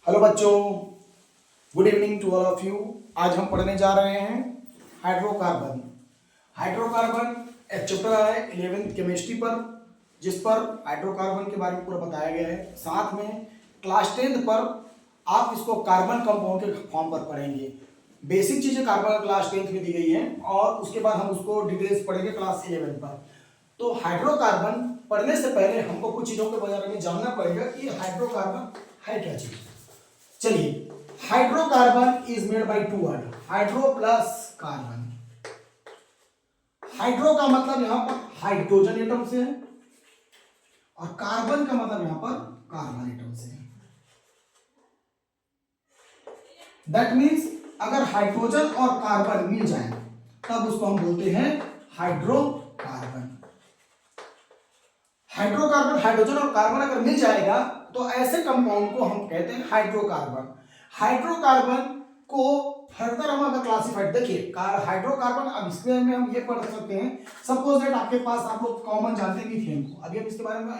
Hello बच्चों, good evening to all of you. आज हम पढ़ने जा रहे हैं हाइड्रोकार्बन। हाइड्रोकार्बन एक चैप्टर है 11th केमिस्ट्री पर, जिस पर हाइड्रोकार्बन के बारे में पूरा बताया गया है। साथ में क्लास 10th पर आप इसको कार्बन कंपाउंड के फॉर्म पर पढ़ेंगे। बेसिक चीजें कार्बन क्लास 10th में दी गई हैं और उसके बाद हम उसको डिटेल्स पढ़ेंगे क्लास 11 पर। तो हाइड्रोकार्बन पढ़ने से पहले हमको कुछ चीजों के बारे में जानना पड़ेगा कि हाइड्रोकार्बन है क्या चीज। चलिए, hydrocarbon is made by two word, hydro plus carbon. Hydro का मतलब यहां पर हाइड्रोजन एटम से है और कार्बन का मतलब यहां पर कार्बन एटम से है। दैट मीन्स अगर हाइड्रोजन और कार्बन मिल जाए तब उसको हम बोलते हैं हाइड्रोकार्बन। हाइड्रोकार्बन, हाइड्रोजन और कार्बन अगर मिल जाएगा तो ऐसे कंपाउंड को हम कहते हैं हाइड्रोकार्बन। हाइड्रोकार्बन को फर्दर हम अगर क्लासिफाइड देखिए, हाइड्रोकार्बन, अब इसमें में हम ये पढ़ सकते हैं। सपोज दैट आपके पास, आप लोग कॉमन जानते हैं मीथेन को। अभी हम इसके बारे में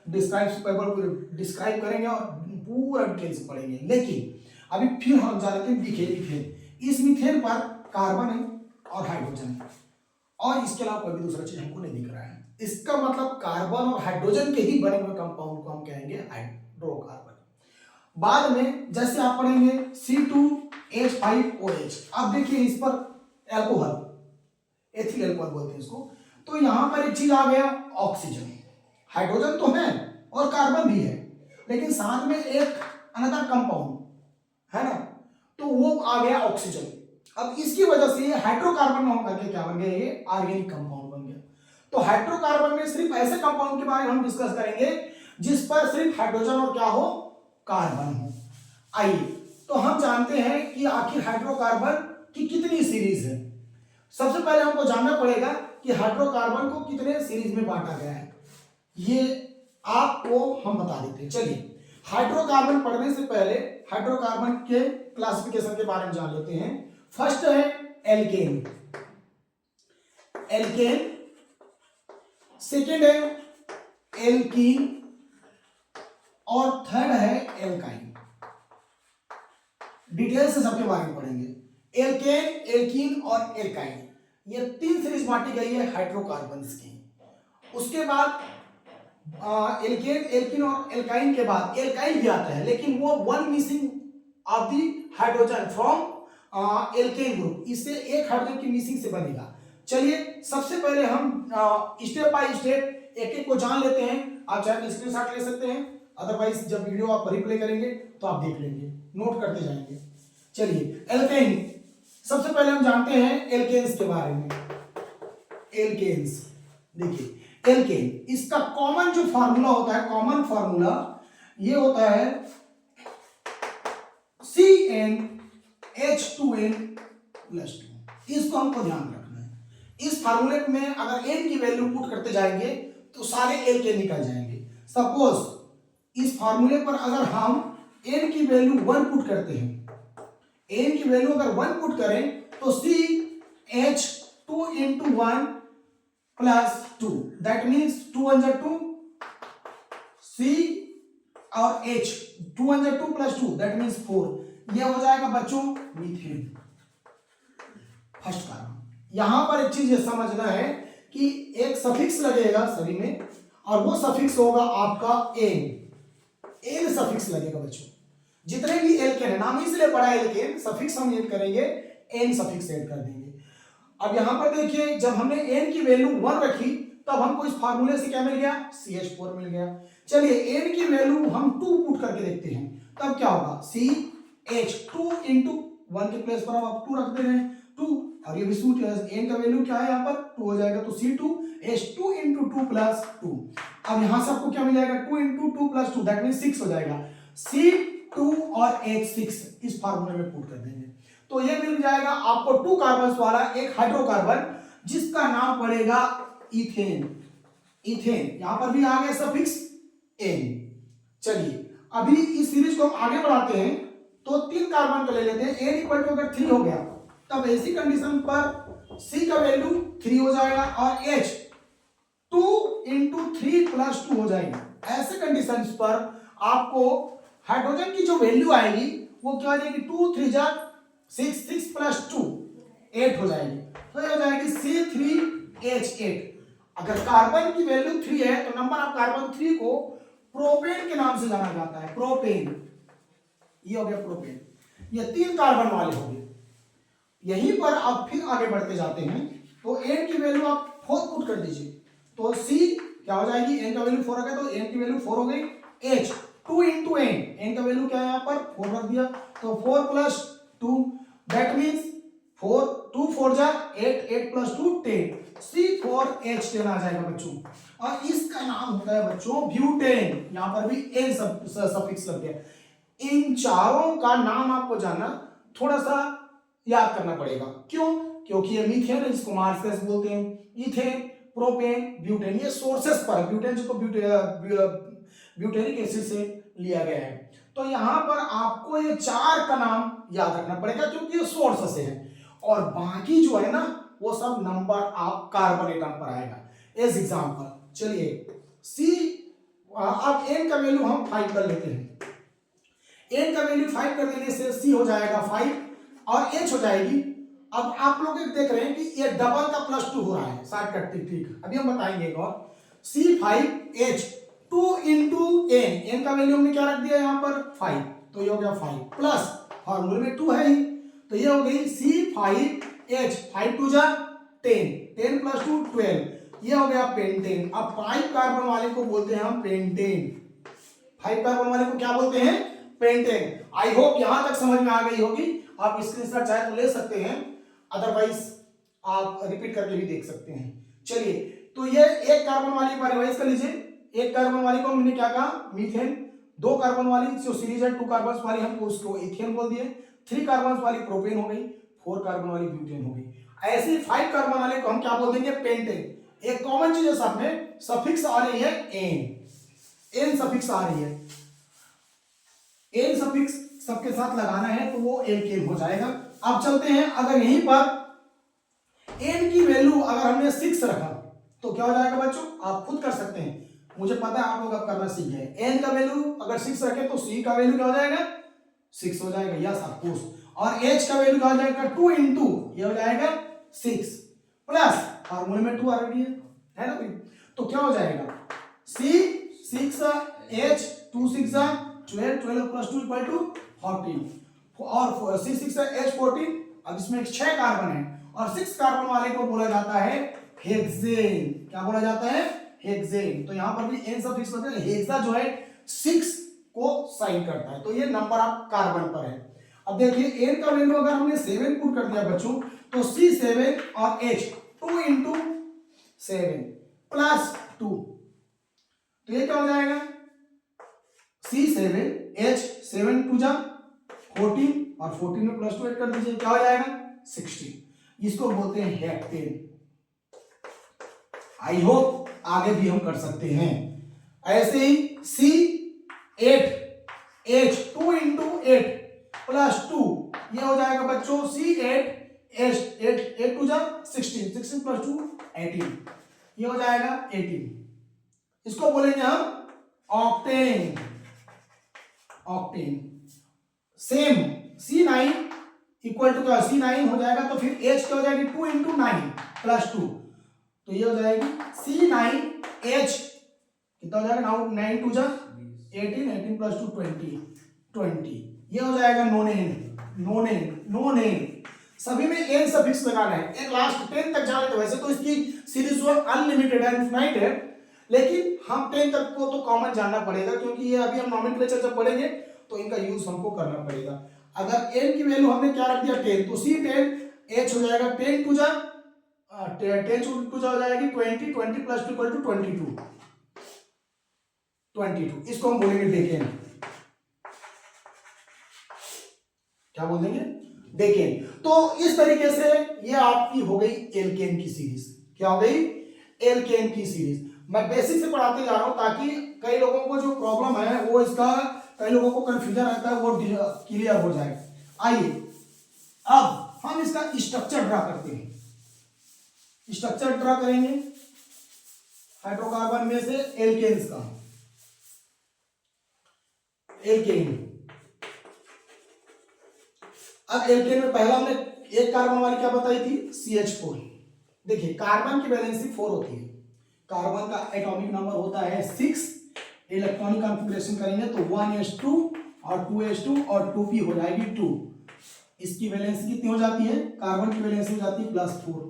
डिस्क्राइब करेंगे और पूरा डिटेल से पढ़ेंगे। लेकिन अभी फिर हम जान लेते हैं मीथेन। इस मीथेन पर कार्बन है और हाइड्रोजन है और इसके अलावा कोई भी दूसरा चीज हमको नहीं दिख रहा है। इसका मतलब कार्बन और हाइड्रोजन के ही बने हुए कंपाउंड को हम कहेंगे हाइड्रोकार्बन। बाद में जैसे आप पढ़ेंगे C2H5OH। अब देखिए इस पर एल्कोहल, एथिल एल्कोहल बोलते हैं इसको। तो यहां पर एक चीज आ गया, ऑक्सीजन। हाइड्रोजन तो है और कार्बन भी है, लेकिन साथ में एक अनदर कंपाउंड है ना, तो वो आ गया ऑक्सीजन। अब इसकी वजह से ये हाइड्रोकार्बन में होकर के क्या बन गया, ये ऑर्गेनिक कंपाउंड बन गया। तो हाइड्रोकार्बन में सिर्फ ऐसे कंपाउंड के बारे में हम डिस्कस करेंगे जिस पर सिर्फ हाइड्रोजन और क्या हो, कार्बन हो। आइए, तो हम जानते हैं कि आखिर हाइड्रोकार्बन की कितनी सीरीज है। सबसे पहले हमको जानना पड़ेगा कि हाइड्रोकार्बन को कितने सीरीज में बांटा गया है, ये आपको हम बता देते हैं। चलिए, हाइड्रोकार्बन पढ़ने से पहले हाइड्रोकार्बन के क्लासिफिकेशन के बारे में जान लेते हैं। फर्स्ट है एल्केन, एल्केन। सेकेंड है एल्कीन और थर्ड है एल्काइन। डिटेल से सबके बारे में पढ़ेंगे। एल्केन, एल्कीन और एल्काइन, ये तीन सीरीज बांटी गई है हाइड्रोकार्बन्स की। उसके बाद एल्केन, एल्कीन और एल्काइन के बाद एल्काइन भी आता है, लेकिन वो one missing of the hydrogen from alkane group. इससे एक हाइड्रोजन की मिसिंग से बनेगा। चलिए, सबसे पहले हम स्टेप बाय स्टेप एक एक को जान लेते हैं। आप चाहे तो स्क्रीनशॉट ले सकते हैं, अदरवाइज जब वीडियो आप रिप्ले करेंगे तो आप देख लेंगे, नोट करते जाएंगे। चलिए, एल्केन, सबसे पहले हम जानते हैं एल्केन्स के बारे में। एल्केन्स, देखिए एल्केन, इसका कॉमन जो फार्मूला होता है, कॉमन फार्मूला ये होता है CnH2n+2। इसको हमको ध्यान रखना है। इस फार्मूले में अगर n की वैल्यू पुट करते जाएंगे तो सारे एल्केन निकल जाएंगे। सपोज इस फार्मूले पर अगर हम n की वैल्यू 1 पुट करते हैं, n की वैल्यू अगर 1 पुट करें तो CH2 into 1 plus 2, that means 2 1 जा 2, C और H, 2 1 जा 2 plus 2, दैट मीन्स 4। ये हो जाएगा बच्चों मीथेन, फर्स्ट कार्बन। यहां पर एक चीज ये समझना है कि एक सफिक्स लगेगा सभी में और वो सफिक्स होगा आपका एन सफिक्स लगेगा बच्चों। जितने भी एल्केन है, नाम इसलिए पढ़ा है एल्केन, सफिक्स हम ऐड करेंगे, एन सफिक्स ऐड कर देंगे। अब यहां पर देखिए, जब हमने एन की वैल्यू 1 रखी तब हमको इस फार्मूले से क्या मिल गया, CH4 मिल गया। चलिए, एन की वैल्यू हम 2 पुट करके देखते हैं, तब क्या होगा, CH2 into 1 के प्लेस पर हम अब 2 रख दे रहे हैं, 2, और ये भी सूट है, एन का वैल्यू क्या है यहाँ पर 2 हो जाएगा, तो C2H2 into 2 plus 2। अब यहां से आपको क्या मिल जाएगा, 2 into 2 plus 2, दैट मीन्स 6 हो जाएगा। C2 और H6 इस फार्मूले में पुट कर देंगे तो ये मिल जाएगा आपको 2 कार्बन वाला एक हाइड्रोकार्बन, जिसका नाम पड़ेगा इथेन। इथेन, यहां पर भी आ गया सफिक्स एन। चलिए, अभी इस सीरीज को हम आगे बढ़ाते हैं तो 3 कार्बन का ले लेते हैं। n इक्वल टू अगर 3 हो गया तब ऐसी कंडीशन पर C का वैल्यू 3 हो जाएगा और H 2 into 3 plus 2 हो जाएगा। ऐसे कंडीशन पर आपको हाइड्रोजन की जो वैल्यू आएगी वो क्या हो जाएगी, 2 3 जा 6, 6 प्लस 2 8 हो जाएगी, तो ये हो जाएगी C3H8। अगर कार्बन की वैल्यू 3 है तो नंबर ऑफ कार्बन 3 को प्रोपेन के नाम से जाना जाता है, प्रोपेन। ये हो गया प्रोपेन, ये 3 कार्बन वाले हो गए। यहीं पर आप फिर आगे बढ़ते जाते हैं तो एन की वैल्यू आप 4 पुट कर दीजिए, तो सी क्या हो जाएगी, एन का वैल्यू 4 आ गया तो एन की वैल्यू 4 हो गई। एच 2 इंटू एन, एन का वैल्यू क्या है यहाँ पर 4 रख दिया, तो 4 प्लस 2 दैट मीन्स 4, 2 4 जा 8, 8 प्लस 2 10, C4H10 आ जाएगा बच्चों। और इसका नाम होता है बच्चों ब्यूटेन, यहाँ पर भी एन सफिक्स लग गया। इन चारों का नाम आपको जानना थोड़ा सा याद करना पड़ेगा, क्यों, क्योंकि ये मीथेन है जिसको मार्सेस बोलते हैं, इथेन, प्रोपेन, ब्यूटेन, ये सोर्सेस पर, ब्यूटेन जिसको ब्यूटेनिक एसिड से लिया गया है। तो यहां पर आपको ये 4 का नाम याद रखना पड़ेगा क्योंकि ये सोर्स से है, और बाकी जो है ना वो सब नंबर ऑफ कार्बन एटम पर आएगा एज एग्जांपल। चलिए सी, अब एन का वैल्यू हम 5 कर लेते हैं, एन का वैल्यू 5 कर देने से सी हो जाएगा 5 और एच हो जाएगी। अब आप लोग देख रहे हैं कि ये डबल का प्लस 2 हो रहा है, शॉर्टकट ठीक, अभी हम बताएंगे एक और। C5H 2 इंटू एन, एन का वैल्यू हमने क्या रख दिया यहाँ पर 5, तो ये हो गया 5 प्लस फॉर्मूले में 2 है ही, तो ये हो गई C5H, 5 2 जा 10, 10 प्लस 2 12, ये हो गया पेंटेन। अब 5 कार्बन वाले को बोलते हैं हम पेंटेन, 5 कार्बन वाले को क्या बोलते हैं, पेंटेन। आई होप यहां तक समझ में आ गई होगी, आप स्क्रीनशॉट चाहे तो ले सकते हैं, अदरवाइज आप रिपीट करके भी देख सकते हैं। चलिए तो ये एक कार्बन वाली एक बार रिवाइज कर लीजिए, एक कार्बन वाली को हमने क्या कहा, मीथेन, 2 कार्बन वाली जो सीरीज है 2 कार्बन वाली हम उसको इथेन बोल दिए, 3 कार्बन वाली प्रोपेन हो गई, 4 कार्बन वाली ब्यूटेन हो गई। ऐसे ही 5 कार्बन वाले को हम क्या बोल देंगे, पेंटेन। एक कॉमन चीज है साथ में, सफिक्स आ रही है एन, एन सफिक्स आ रही है, एन सफिक्स सबके साथ लगाना है तो वो एल्केन हो जाएगा। अब चलते हैं, अगर यहीं पर एन की वैल्यू अगर हमने 6 रखा तो क्या हो जाएगा बच्चों, आप खुद कर सकते हैं, मुझे पता है आप लोग अब करना सीख गए। एन का वैल्यू अगर 6 रखे तो सी का वैल्यू क्या हो जाएगा, 6 हो जाएगा, यस ऑफ कोर्स। और एच का वैल्यू क्या हो जाएगा, 2 इंटू ये हो जाएगा 6 प्लस फॉर्मूले में 2 ऑलरेडी है ना भाई, तो क्या हो जाएगा सी 6 एच 2 6 12, 12 प्लस 2 इक्वल टू 14, और C6 H14। अब इसमें 6 कार्बन है और 6 कार्बन वाले को बोला जाता है हेक्सेन, क्या बोला जाता है, हेक्सेन। तो यहां पर भी एन सफिक्स होता है, हेक्सा जो है 6 को साइन करता है, तो ये नंबर ऑफ कार्बन पर है। अब देखिए एन का वैल्यू अगर हमने 7 पुट कर दिया बच्चों, तो C7 और H 2 इंटू 7 प्लस 2, तो ये क्या हो जाएगा, C7H 7 2 जा 14 और 14 में प्लस 2 ऐड कर दीजिए, क्या हो जाएगा 16, इसको बोलते हैं हेक्टेन। आई होप आगे भी हम कर सकते हैं। ऐसे ही C8H 2 इंटू 8 प्लस 2, ये हो जाएगा बच्चों C8H 8 2 जा 16, 16 प्लस 2 18, ये हो जाएगा 18, इसको बोलेंगे हम octane, octane. Same C9 equal to क्या, C9 हो जाएगा तो फिर H क्या हो जाएगी 2 इंटू 9 प्लस 2, तो ये हो जाएगी C9H, कितना हो जाएगा 9 2 जा 18, 18 प्लस 2 20, 20, ये हो जाएगा नोनेन, नोनेन, नोनेन। सभी में एन सफिक्स लगाना है, एक लास्ट 10 तक जाने तो वैसे तो इसकी सीरीज जो अनलिमिटेड है, इनफिनाइट है, लेकिन हम 10 तक को तो कॉमन जानना पड़ेगा क्योंकि ये अभी हम नॉमेनक्लेचर जब पढ़ेंगे तो इनका यूज हमको करना पड़ेगा। अगर n की वैल्यू हमने क्या रख दिया 10, तो C10 H हो जाएगा 10 टू जा 10 टू जा हो जाएगी 20, 20 प्लस 2 इक्वल टू 22, 22, इसको हम बोलेंगे डेकेन, क्या बोल देंगे, डेकेन। तो इस तरीके से ये आपकी हो गई एल्केन की सीरीज, क्या हो गई, एल्केन की सीरीज। मैं बेसिक से पढ़ाते जा रहा हूं ताकि कई लोगों को जो प्रॉब्लम है वो इसका, कई लोगों को कंफ्यूजन रहता है वो क्लियर हो जाए। आइए अब हम इसका स्ट्रक्चर ड्रा करते हैं, स्ट्रक्चर ड्रा करेंगे हाइड्रोकार्बन में से एल्केन्स का। एल्केन। अब एल्केन में पहला हमने एक कार्बन वाली क्या बताई थी, CH4। देखिए कार्बन की वैलेंसी 4 होती है, कार्बन का एटॉमिक नंबर होता है 6, इलेक्ट्रॉनिक कॉन्फ़िगरेशन करेंगे तो 1s2 और 2s2 और 2p हो जाएगी 2। इसकी वैलेंसी कितनी हो जाती है, कार्बन की वैलेंसी हो जाती है +4,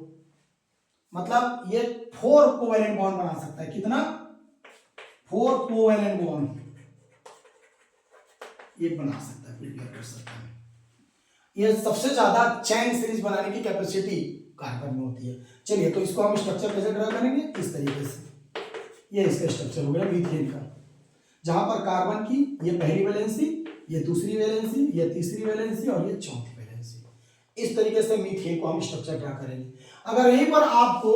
मतलब ये 4 कोवैलेंट बॉन्ड बना सकता है। कितना, 4 कोवैलेंट बॉन्ड ये बना सकता है, प्रिपेयर कर सकता है। ये सबसे ज्यादा चैन सीरीज बनाने की कैपेसिटी कार्बन में होती है। चलिए तो इसको हम स्ट्रक्चर कैसे ड्रा करेंगे, इस तरीके से। ये इसका स्ट्रक्चर हो गया मीथेन का, जहां पर कार्बन की ये पहली वैलेंसी, ये दूसरी वैलेंसी, ये तीसरी वैलेंसी और ये चौथी वैलेंसी। इस तरीके से मीथेन को हम स्ट्रक्चर ड्रा करेंगे। अगर यहीं पर आपको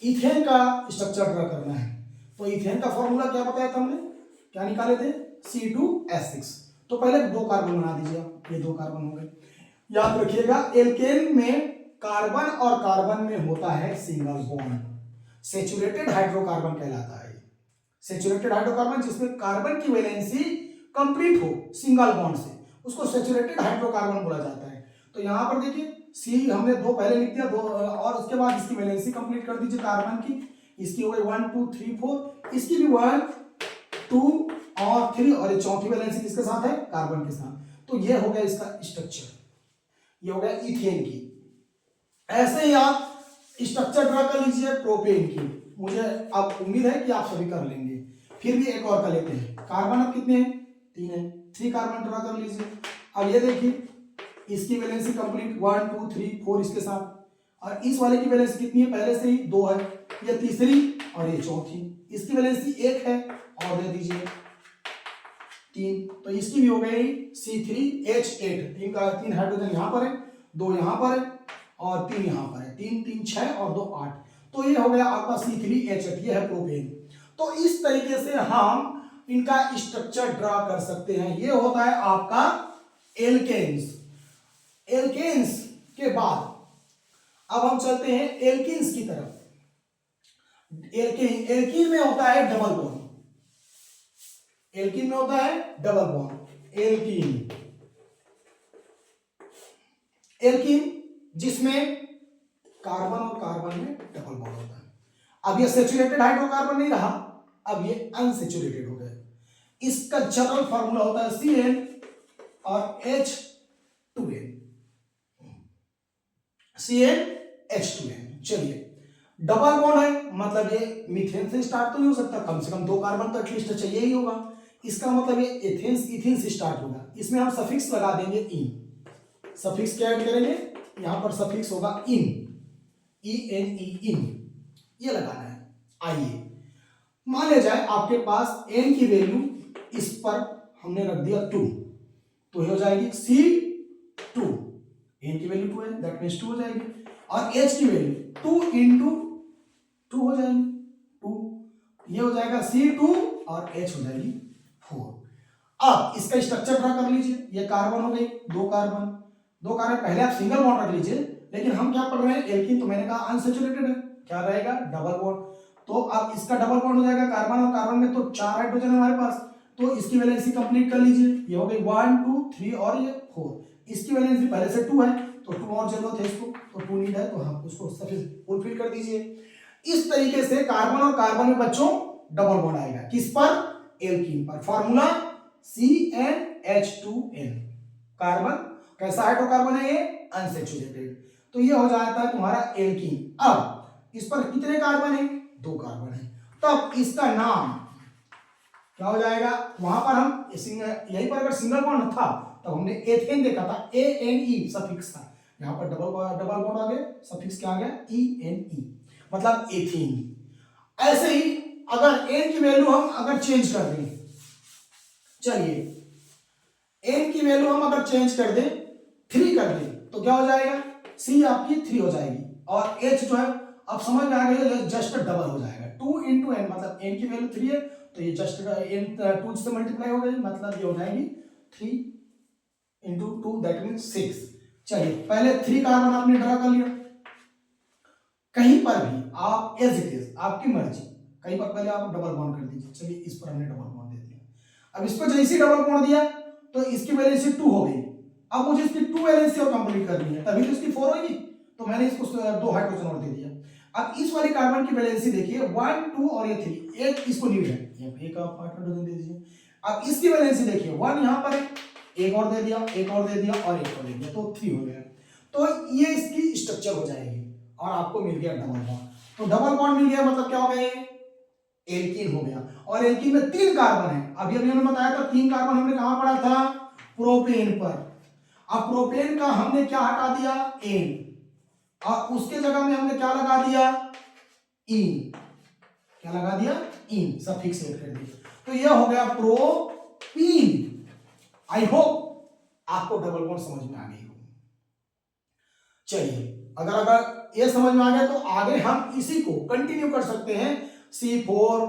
इथेन का स्ट्रक्चर ड्रा करना है तो इथेन का फॉर्मूला क्या बताया था हमने, क्या निकाले थे, C2H6। तो पहले 2 कार्बन बना दीजिए आप, ये 2 कार्बन हो गए। याद रखिएगा एल्केन में कार्बन और कार्बन में होता है सिंगल बॉन्ड, सेचुरेटेड हाइड्रोकार्बन कहलाता है। सेचुरेटेड हाइड्रोकार्बन जिसमें कार्बन की वैलेंसी कंप्लीट हो सिंगल बॉन्ड से, उसको सेचुरेटेड हाइड्रोकार्बन बोला जाता है। तो यहां पर देखिए सी हमने 2 पहले लिख दिया, 2 और उसके बाद इसकी वैलेंसी कंप्लीट कर दीजिए कार्बन की। इसकी हो गई 1 2 3 4, इसकी भी 1 2 और 3, और ये चौथी वैलेंसी किसके साथ है, कार्बन के साथ। तो ये हो गया इसका स्ट्रक्चर, ये हो गया इथेन की। ऐसे ही आप स्ट्रक्चर ड्रा कर लीजिए प्रोपेन की। मुझे अब उम्मीद है कि आप सभी कर लेंगे, फिर भी एक और कर लेते हैं। कार्बन अब कितने हैं, 3 है, 3 कार्बन ड्रा कर लीजिए। अब ये देखिए इसकी वैलेंसी कंप्लीट 1 2 3 4 इसके साथ, और इस वाले की वैलेंसी कितनी है, पहले से ही 2 है, ये तीसरी और ये चौथी। इसकी वैलेंसी 1 है और दे दीजिए 3, तो इसकी भी हो गई C3H8। 3 हाइड्रोजन यहाँ पर है, 2 यहाँ पर है और 3 यहाँ पर है, 3 3 6 और 2 8। तो ये हो गया आपका C3H8, ये है प्रोपेन। तो इस तरीके से हम इनका स्ट्रक्चर ड्रा कर सकते हैं। ये होता है आपका एल्केन्स। एल्केन्स के बाद अब हम चलते हैं एल्किन्स की तरफ। एल्कीन में होता है डबल बॉन्ड, एल्कीन में होता है डबल बॉन्ड। एल्कीन, एल्कीन जिसमें कार्बन और कार्बन में डबल बॉन्ड होता है। अब ये सेचुरेटेड हाइड्रोकार्बन नहीं रहा, अब ये अनसेचुरेटेड हो गए। इसका जनरल फार्मूला होता है Cn और H2n, CnH2n। चलिए डबल बॉन्ड है, मतलब ये मीथेन से स्टार्ट तो नहीं हो सकता, कम से कम 2 कार्बन तो एटलीस्ट चाहिए ही होगा। इसका मतलब ये एथेन इथीन से स्टार्ट होगा। इसमें हम सफिक्स लगा देंगे इन। सफिक्स क्या ऐड करेंगे, यहां पर सफिक्स होगा इन, ENE, इन, ये लगाना है। आइए मान ले जाए आपके पास n की वैल्यू इस पर हमने रख दिया 2, तो ये हो जाएगी C2, n की वैल्यू 2 है, दैट मींस 2 हो जाएगी, और h की वैल्यू 2 इंटू 2 हो जाएगी 2, ये हो जाएगा C2 और h हो जाएगी 4। अब इसका स्ट्रक्चर ड्रा कर लीजिए। ये कार्बन हो गई, 2 कार्बन, 2 कार्बन, पहले आप सिंगल बॉन्ड रख लीजिए, लेकिन हम क्या पढ़ रहे हैं एल्कीन, तो मैंने कहा अनसैचुरेटेड है, क्या रहेगा, डबल बॉन्ड। तो अब इसका डबल बॉन्ड हो जाएगा कार्बन और कार्बन में, तो 4 हाइड्रोजन है हमारे पास, तो इसकी वैलेंसी कंप्लीट कर लीजिए। ये हो गई 1 2 3 और ये 4। इसकी वैलेंसी पहले से 2 है, तो 2 और जरूरत है इसको, तो 2 नीड है, तो हम उसको फुलफिल कर दीजिए। इस तरीके से कार्बन और कार्बन में बच्चों डबल बॉन्ड आएगा, किस पर, एल्कीन पर। Formula CnH2n। कार्बन कैसा हाइड्रोकार्बन है, ये अनसैचुरेटेड, तो ये हो जाता है तुम्हारा एल्कीन। अब इस पर कितने कार्बन है, 2 कार्बन है, तब इसका नाम क्या हो जाएगा, वहां पर हम यहीं पर अगर सिंगल बॉन्ड था तो हमने एथेन देखा था, ANE सफिक्स था, यहां पर डबल बॉन्ड आ गया, सफिक्स क्या आ गया, ENE, मतलब एथेन। ऐसे ही अगर n की वैल्यू हम अगर चेंज कर दें, चलिए n की वैल्यू हम अगर चेंज कर दें, 3 कर दें, तो क्या हो जाएगा, C आपकी 3 हो जाएगी, और H जो है अब समझ में आ गई है, जस्ट डबल हो जाएगा। 2 इंटू n, मतलब n की वैल्यू 3 है, तो ये जस्ट n 2 से मल्टीप्लाई हो गई, मतलब ये हो जाएगी 3 इंटू 2, दैट मीन 6। चलिए पहले 3 कार्बन आपने ड्रा कर लिया। कहीं पर भी आप एज इट इज, आपकी मर्जी, कहीं पर पहले आप डबल बॉन्ड कर दीजिए। चलिए इस पर हमने डबल बॉन्ड दे दिया। अब इसको जैसे डबल बॉन्ड दिया तो इसकी वैलेंसी 2 हो गई। अब मुझे इसकी 2 वैलेंसी और कंप्लीट करनी है, तभी तो इसकी 4 होगी, तो मैंने इसको 2 हाइड्रोजन और दे दिया। अब इस वाली कार्बन की वैलेंसी देखिए 1 2 और ये 3, एक इसको लीड है, एक आप हाइड्रोजन दे दीजिए। अब इसकी वैलेंसी देखिए 1 यहां पर है, एक और दे दिया, एक और दे दिया और एक और दे दिया, तो 3 हो गया। तो ये इसकी स्ट्रक्चर हो जाएगी और आपको मिल गया डबल बॉन्ड। तो डबल बॉन्ड मिल गया मतलब क्या हो गया, एल्कीन हो गया। और एल्कीन में 3 कार्बन है, अभी अभी हमने बताया था 3 कार्बन हमने कहां पढ़ा था, प्रोपेन पर। अब प्रोपेन का हमने क्या हटा दिया, एन, और उसके जगह में हमने क्या लगा दिया, इन। क्या लगा दिया, इन, सफिक्स ऐड कर दिया, तो यह हो गया प्रोपीन। आई होप आपको डबल बॉन्ड समझ में आ गई हो। चलिए अगर ये समझ में आ गया तो आगे हम इसी को कंटिन्यू कर सकते हैं। C4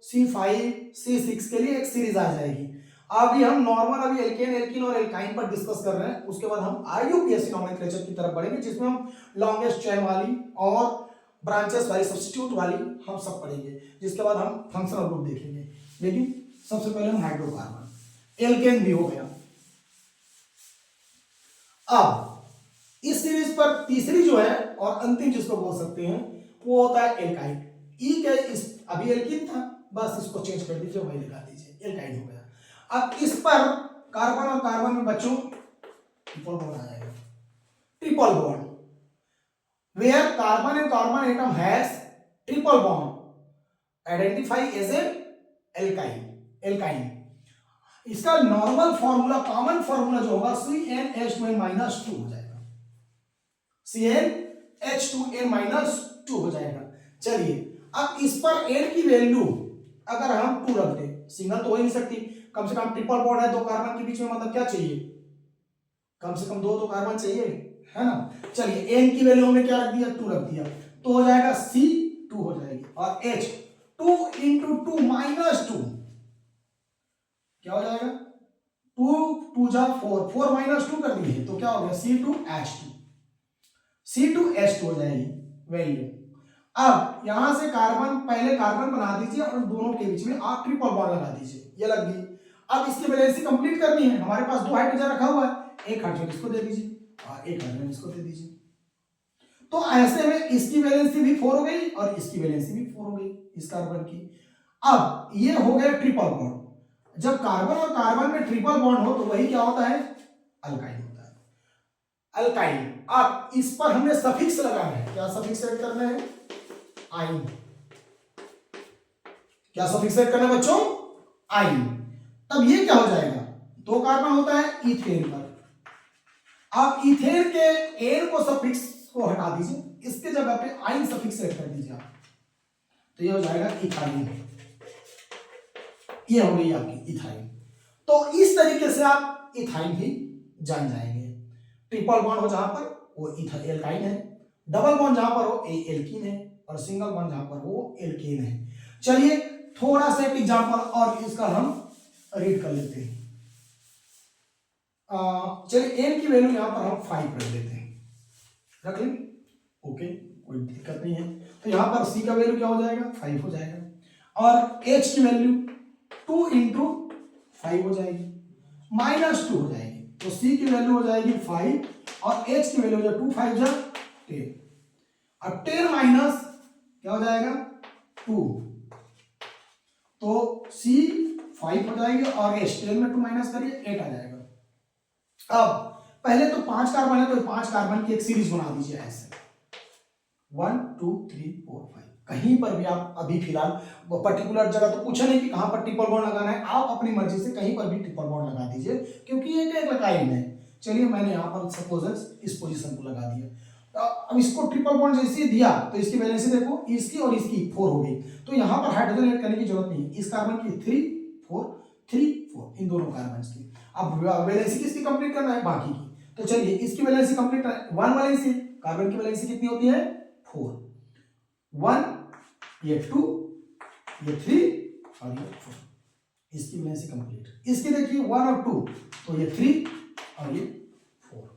C5 C6 के लिए एक सीरीज आ जाएगी। अभी हम नॉर्मल अभी एल्केन एल्कीन और एल्काइन पर डिस्कस कर रहे हैं, उसके बाद हम IUPAC नोमेनक्लेचर की तरफ बढ़ेंगे, जिसमें हम लॉन्गेस्ट चेन वाली और ब्रांचेस वाली सब्स्टिट्यूट वाली हम सब पढ़ेंगे, जिसके बाद हम फंक्शनल ग्रुप देखेंगे। लेकिन सबसे पहले हम हाइड्रोकार्बन एल्केन भी हो गया। अब इस सीरीज पर तीसरी जो है और अंतिम जिसको बोल सकते हैं वो होता है एल्काइन। ई के इस अभी एल्कीन था, बस इसको चेंज कर दीजिए, वही लगा दीजिए, एल्काइन हो गया। अब इस पर कार्बन और कार्बन में बच्चों ट्रिपल बॉन्ड आ जाएगा, triple bond, where carbon and carbon atom has triple bond identify as a alkyne. Alkyne इसका नॉर्मल फॉर्मूला, कॉमन फॉर्मूला जो होगा CnH2n-2 हो जाएगा, CnH2n-2 हो जाएगा। चलिए अब इस पर n की वैल्यू अगर हम 2 रख दें, सिंगल तो हो ही नहीं सकती, कम से कम ट्रिपल बॉन्ड है, 2 कार्बन के बीच में, मतलब क्या चाहिए, कम से कम 2 तो कार्बन चाहिए, है ना। चलिए n की वैल्यू हमने क्या रख दिया, 2 रख दिया, तो हो जाएगा C2 हो जाएगी, और H 2 × 2 - 2 क्या हो जाएगा, 2 2 जा 4, 4 - 2 कर दिए तो क्या हो गया, C2H2, C2H2 हो जाएगी वैल्यू। अब यहां से कार्बन, पहले कार्बन बना दीजिए और दोनों के बीच में आप ट्रिपल बॉन्ड लगा दीजिए, ये लग गई। अब इसकी वैलेंसी कंप्लीट करनी है, हमारे पास 2 हाइड्रोजन रखा हुआ है, एक हाइड्रोजन इसको दे दीजिए और एक हाइड्रोजन इसको दे दीजिए। तो ऐसे में इसकी वैलेंसी भी 4 हो गई और इसकी वैलेंसी भी 4 हो गई इस कार्बन की। अब ये हो गया ट्रिपल बॉन्ड। जब कार्बन और कार्बन में ट्रिपल बॉन्ड हो तो वही क्या होता है, अल्काइन होता है, अल्काइन। अब इस पर हमने सफिक्स लगाना है, क्या सफिक्स ऐड करना है, आइन। क्या सफिक्स ऐड करना है बच्चों, आइन। तब ये क्या हो जाएगा, 2 कार्बन होता है इथेन पर, आप इथेन के एन को सफिक्स को हटा दीजिए, इसके जगह पे आइन सफिक्स ऐड कर दीजिए आप, तो ये हो जाएगा इथाइन। ये हो गई आपकी इथाइन। तो इस तरीके से आप इथाइन भी जान जाएंगे। ट्रिपल बॉन्ड हो जहां पर वो एल्काइन है, डबल बॉन्ड जहां पर हो एल्कीन है, और सिंगल बॉन्ड जहां पर वो एल्केन है। चलिए थोड़ा सा एक एग्जांपल और इसका हम रीड कर लेते हैं। चलिए एन की वैल्यू यहां पर हम 5 रख देते हैं, रख लें, ओके, कोई दिक्कत नहीं है। तो यहां पर सी का वैल्यू क्या हो जाएगा, 5 हो जाएगा, और एच की वैल्यू 2 × 5 हो जाएगी, -2 हो जाएगी, तो सी की वैल्यू हो जाएगी 5 और एच की वैल्यू हो जाएगी 2 5 जा 10, अब 10 माइनस क्या हो जाएगा 2, तो सी 5 हो जाएगी और एच 10 में 2 माइनस करिए 8 आ जाएगा। अब पहले तो 5 कार्बन है तो 5 कार्बन की एक सीरीज बना दीजिए ऐसे, 1 2 3 4 5। कहीं पर भी आप अभी फिलहाल पर्टिकुलर जगह तो पूछा नहीं कि कहां पर ट्रिपल बॉन्ड लगाना है, आप अपनी मर्जी से कहीं पर भी ट्रिपल बॉन्ड लगा दीजिए, क्योंकि ये एक लकाइन है। चलिए मैंने यहां पर सपोज इस पोजीशन को लगा दिया, तो अब इसको ट्रिपल बॉन्ड जैसे दिया तो इसकी वैलेंसी देखो, इसकी और इसकी 4 हो गई, तो यहां पर हाइड्रोजन ऐड करने की जरूरत नहीं, इस कार्बन की 3 4 3 4, इन दोनों कार्बन की। अब वैलेंसी किसकी कंप्लीट करना है, बाकी की। तो चलिए इसकी वैलेंसी कंप्लीट, 1 वैलेंसी, कार्बन की वैलेंसी कितनी होती है 4, 1 ये 2 ये 3 और ये 4, इसकी वैलेंसी कंप्लीट। इसकी देखिए 1 और 2, तो ये 3 और ये 4,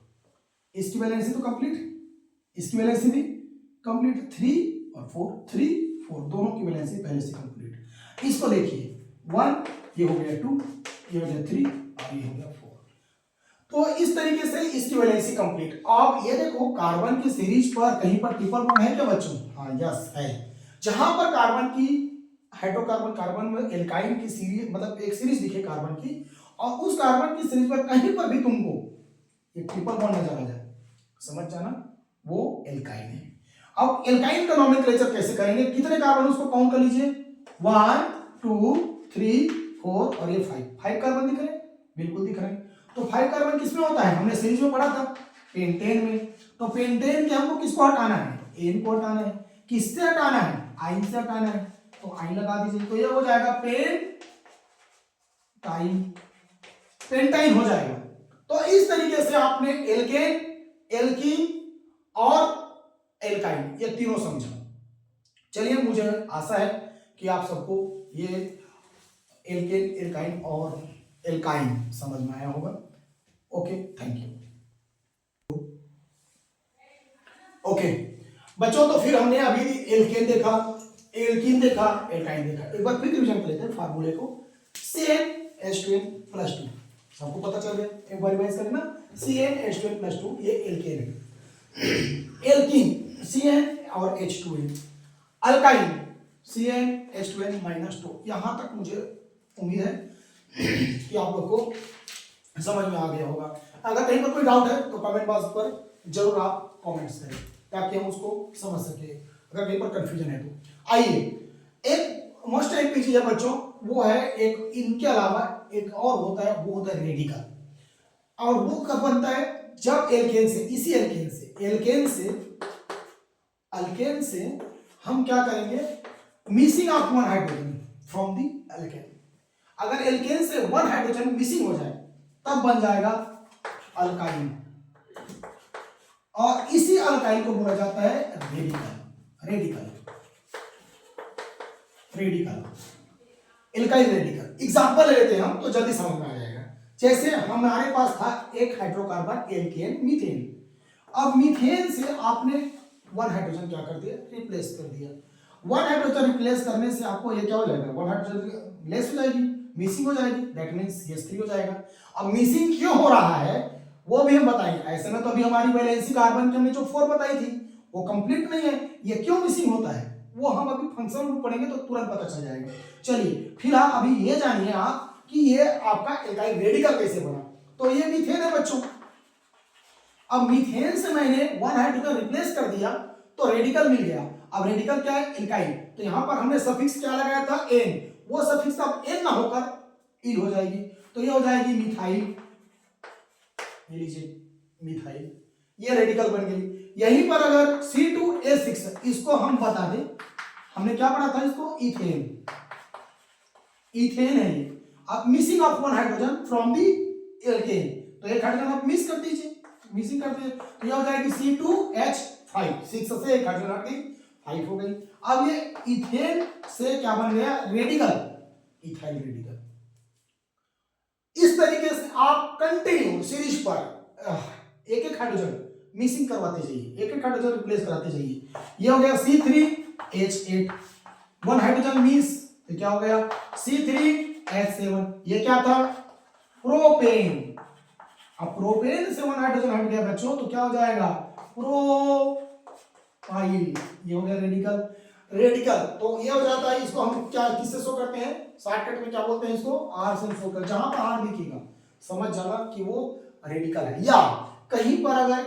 इसकी वैलेंसी तो कंप्लीट, इसकी वैलेंसी भी कंप्लीट, 3 और 4 3 4 दोनों की वैलेंसी पहले से कंप्लीट। इसको देखिए 1 ये हो गया 2 ये हो गया 3 और ये हो गया 4। तो इस तरीके से इसकी वैलेंसी कंप्लीट। अब ये देखो कार्बन की सीरीज पर कहीं पर ट्रिपल बॉन्ड है क्या बच्चों? हाँ यस है। जहां पर कार्बन की हाइड्रोकार्बन कार्बन में एल्काइन की सीरीज मतलब एक सीरीज दिखे कार्बन की, और उस कार्बन की सीरीज पर कहीं पर भी तुमको ये ट्रिपल बॉन्ड नजर आ जाए, समझ जाना वो एल्काइन है। अब एल्काइन का नोमेनक्लेचर कैसे करेंगे? कितने कार्बन उसको काउंट कर लीजिए, 1 2 3 4 और ये 5 कार्बन दिख रहे हैं, बिल्कुल दिख रहे हैं। तो 5 कार्बन किसमें होता है? हमने सीरीज में पढ़ा था पेंटेन में। तो पेंटेन के हमको किसको हटाना है? एन को हटाना है। किससे हटाना है? आइन से हटाना है। तो आइन लगा दीजिए, तो ये हो जाएगा पेंटाइन, पेंटाइन हो जाएगा। तो इस तरीके से आपने एल्केन, एल्कीन और एल्काइन ये तीनों समझा। चलिए मुझे आशा है कि आप सबको ये एल्केन, एल्काइन और एल्काइन समझ में आया होगा। Okay, thank you. ओके बच्चों, तो फिर हमने अभी एल्केन देखा, एल्कीन देखा, एल्काइन देखा। एक बार फिर रिवीजन कर लेते हैं फार्मूले को। CnH2n+2 सबको पता चल गया, एक बार रिवाइज करना। CnH2n+2 ये एल्केन है। एल्कीन Cn और H2n, अल्काइन CnH2n-2। यहां तक मुझे उम्मीद है कि आप लोग को समझ में आ गया होगा। अगर कहीं पर कोई डाउट है तो कमेंट बॉक्स पर जरूर आप कमेंट्स करें ताकि हम उसको समझ सके, अगर कहीं पर कंफ्यूजन है तो। आइए, एक मोस्ट टाइप की चीज है बच्चों, वो है एक, इनके अलावा एक और होता है, वो होता है रेडिकल। और वो कब बनता है? जब एल्केन से, इसी एल्केन से हम क्या करेंगे? Missing of one hydrogen from the alkane. अगर एल्केन से वन हाइड्रोजन मिसिंग हो जाए तब बन जाएगा अल्काइन, और इसी अल्काइन को बोला जाता है radical. Radical alkyl radical. Example लेते हैं हम तो जल्दी समझ में आ जाएगा। जैसे हमारे पास था एक हाइड्रोकार्बन एल्केन मीथेन। अब मीथेन से आपने वन हाइड्रोजन क्या कर दिया? रिप्लेस कर दिया। वन हाइड्रोजन रिप्लेस करने से आपको ये क्या हो जाएगा? वन हाइड्रोजन लेस हो जाएगी, मिसिंग हो जाएगी, दैट मींस CH3 हो जाएगा। अब मिसिंग क्यों हो रहा है वो भी हम बताएंगे। ऐसे में तो अभी हमारी वैलेंसी कार्बन की हमने जो 4 बताई थी वो कंप्लीट नहीं है, ये क्यों मिसिंग होता है वो हम अभी फंक्शन रूप पढ़ेंगे तो तुरंत पता चल जाएगा। चलिए फिलहाल अभी ये जानिए आप कि ये आपका एल्काइल रेडिकल कैसे बना। तो ये मीथेन है बच्चों। अब मीथेन से मैंने वन हाइड्रोजन रिप्लेस कर दिया तो रेडिकल मिल गया। अब रेडिकल क्या है? एल्काइल। तो यहां पर हमने सफिक्स क्या लगाया था? एन। वो सफिक्स अब एन ना होकर इल हो जाएगी, तो ये हो जाएगी मिथाइल। ये लीजिए मिथाइल, ये रेडिकल बन गई। यहीं पर अगर C2H6 इसको हम बता दें, हमने क्या पढ़ा था इसको? इथेन। इथेन है ये। अब missing of one hydrogen from the alkane, तो एक हाइड्रोजन आप मिस कर दीजिए, मिसिंग कर दीजिए, तो ये हो जाएगी C2H5। 6 से एक हाइड्रोजन हट गई, 5 हो गई। अब ये इथेन से क्या बन गया? Radical, ethyl radical. इस तरीके से आप कंटिन्यू सीरीज पर एक एक हाइड्रोजन मिसिंग करवाते जाइए, एक एक हाइड्रोजन रिप्लेस कराते जाइए। ये हो गया C3H8, वन हाइड्रोजन मिस, तो क्या हो गया? C3H7। ये क्या था? प्रोपेन। अब प्रोपेन से वन हाइड्रोजन हट गया बच्चों तो क्या हो जाएगा? प्रोपाइल। ये हो गया रेडिकल। रेडिकल तो ये हो जाता है, इसको हम क्या किससे शो करते हैं? शॉर्टकट में क्या बोलते हैं इसको? आर से शो कर। जहां पर आर दिखेगा समझ जाना कि वो रेडिकल है, या कहीं पर अगर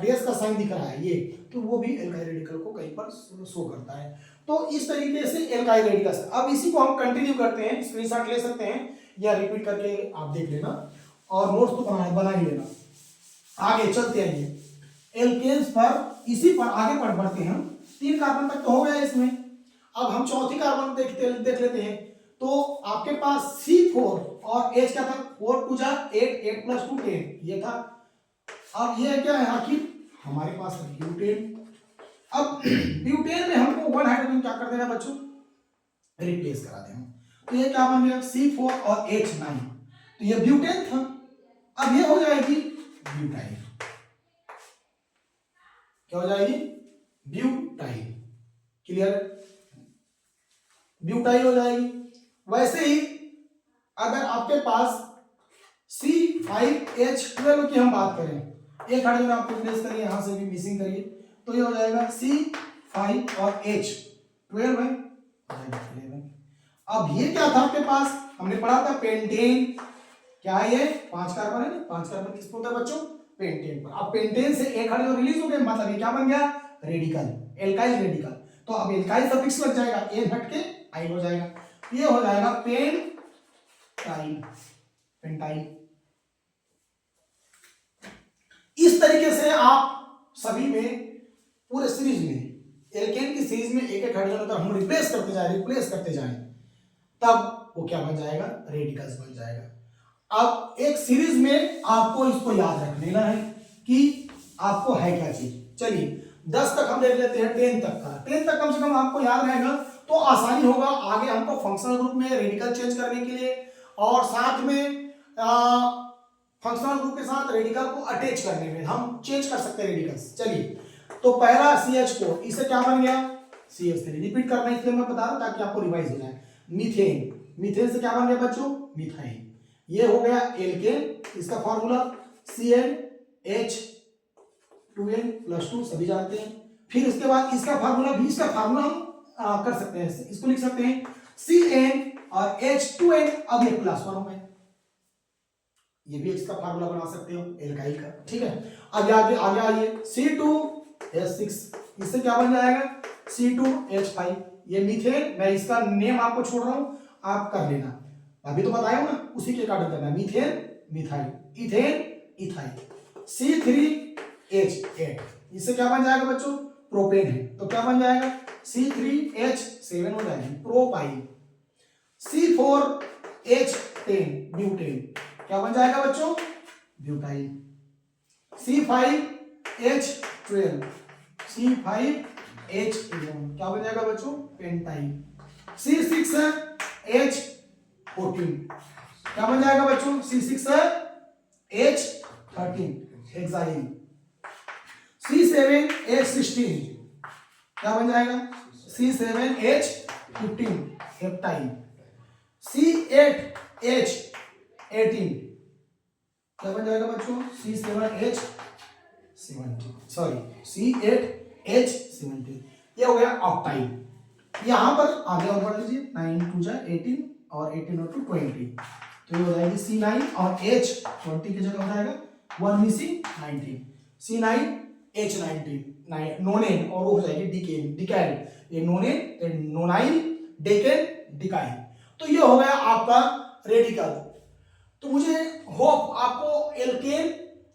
डैश का साइन दिख रहा है ये, तो वो भी एल्काइल रेडिकल को कहीं पर शो करता है। तो इस तरीके से एल्काइल रेडिकल। अब इसी को हम कंटिन्यू करते हैं, स्क्रीनशॉट ले सकते हैं या रिपीट करके आप देख लेना और नोट्स तो बना ही लेना। आगे चलते हैं, ये एल्केन्स पर इसी पर आगे बढ़ते हैं। 3 कार्बन तक तो हो गया इसमें। अब हम चौथी कार्बन देख लेते हैं। तो आपके पास C4 और H क्या था? 4 2 8, 8 + 2 10 ये था। अब ये क्या है? आखिर हमारे पास ब्यूटेन। अब ब्यूटेन में हमको वन हाइड्रोजन क्या कर देना बच्चों? रिप्लेस करा देना। तो ये क्या बन गया? C4 और H9, तो ये ब्यूटेन था। अब ये हो जाएगी ब्यूटाइल। क्या हो जाएगी? ब्यूटाइल। क्लियर? ब्यूटाइल हो जाएगी। वैसे ही अगर आपके पास C5H12 की हम बात करें, एक हाइड्रोजन आप रिप्लेस करिए, यहां से भी मिसिंग करिए, तो ये हो जाएगा C5 और H12 है, अब ये क्या था आपके पास, हमने पढ़ा था पेंटेन, क्या है ये 5 कार्बन है ना, 5 कार्बन किस पे होता है बच्चों, पेंटेन पर। अब पेंटेन से एक हाइड्रोजन रिलीज हो गया, मतलब ये क्या बन गया, रेडिकल, एल्काइल रेडिकल। तो अब एल्काइल सफिक्स लग जाएगा, एन हट के आइल हो जाएगा, ये हो जाएगा पेंटाइल, पेंटाइल। इस तरीके से आप सभी में पूरे सीरीज में, एल्केन की सीरीज में एक एक हाइड्रोजन अगर हम रिप्लेस करते जाएं तब वो क्या बन जाएगा, रेडिकल्स बन जाएगा। अब एक सीरीज में आपको इसको याद रख लेना है कि आपको है क्या चीज। चलिए 10 तक हम देख लेते हैं, 10 तक का, 10 तक कम से कम आपको याद रहेगा तो आसानी होगा आगे हमको फंक्शनल ग्रुप में रेडिकल चेंज करने के लिए, और साथ में फंक्शनल ग्रुप के साथ रेडिकल को अटैच करने में हम चेंज कर सकते हैं रेडिकल्स। चलिए तो पहला CH4, इससे क्या बन गया, CH3, रिपीट करना है इसलिए मैं बता रहा हूं ताकि आपको रिवाइज हो जाए। मीथेन, मीथेन से क्या बन गया बच्चों, मिथाइल, ये हो गया एल्केन, इसका फार्मूला CnH2n+2 सभी जानते हैं। फिर इसके बाद इसका फार्मूला भी, इसका फार्मूला हम कर सकते हैं, इसको लिख सकते हैं Cn और H2n, अब ये +1 हो गए, ये भी इसका फार्मूला बना सकते हो एल्काइल का, ठीक है। अब आगे आइए, C2H6, इससे क्या बन जाएगा, C2H5, ये मीथेन, मैं इसका नेम आपको छोड़ रहा हूं, आप कर लेना, अभी तो बताया हूं ना, उसी के अकॉर्डिंग करना, methane methyl, ethane ethyl. C3H8, इससे क्या बन जाएगा बच्चों, प्रोपेन है, तो क्या बन जाएगा, C3H7 हो जाएगी, प्रोपाइल। C4H10, ब्यूटेन, क्या बन जाएगा बच्चों, ब्यूटाइल। C5H12, C5H11, क्या बन जाएगा बच्चों, पेंटाइल। C6H14, क्या बन जाएगा बच्चों, C6H13, हेक्साइल। C7H16, क्या बन जाएगा, C7H15, हेप्टाइल। C8H18, क्या बन जाएगा बच्चों, C8H17, ये हो गया ऑक्टाइल। यहां पर आगे और बढ़ लीजिए, 9 2 जा 18 और 18 और 2 20, तो ये हो जाएगी C9 और H20 की जगह हो जाएगा 1 मिसिंग 19, C9H19, नोनेन, और वो हो जाएगी डिकेन, डिकाइल, ये नोनेन, नोनाइल, डेकेन, डिकाइल। तो ये हो गया आपका रेडिकल। तो मुझे होप आपको एल्केन,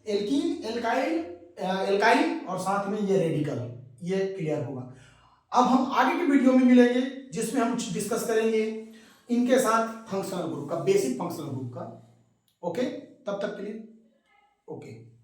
एल्कीन, एल्काइल, एल्काइल और साथ में ये रेडिकल ये क्लियर होगा। अब हम आगे की वीडियो में मिलेंगे जिसमें हम डिस्कस करेंगे इनके साथ फंक्शनल ग्रुप का, बेसिक फंक्शनल ग्रुप का। ओके, तब तक के लिए ओके।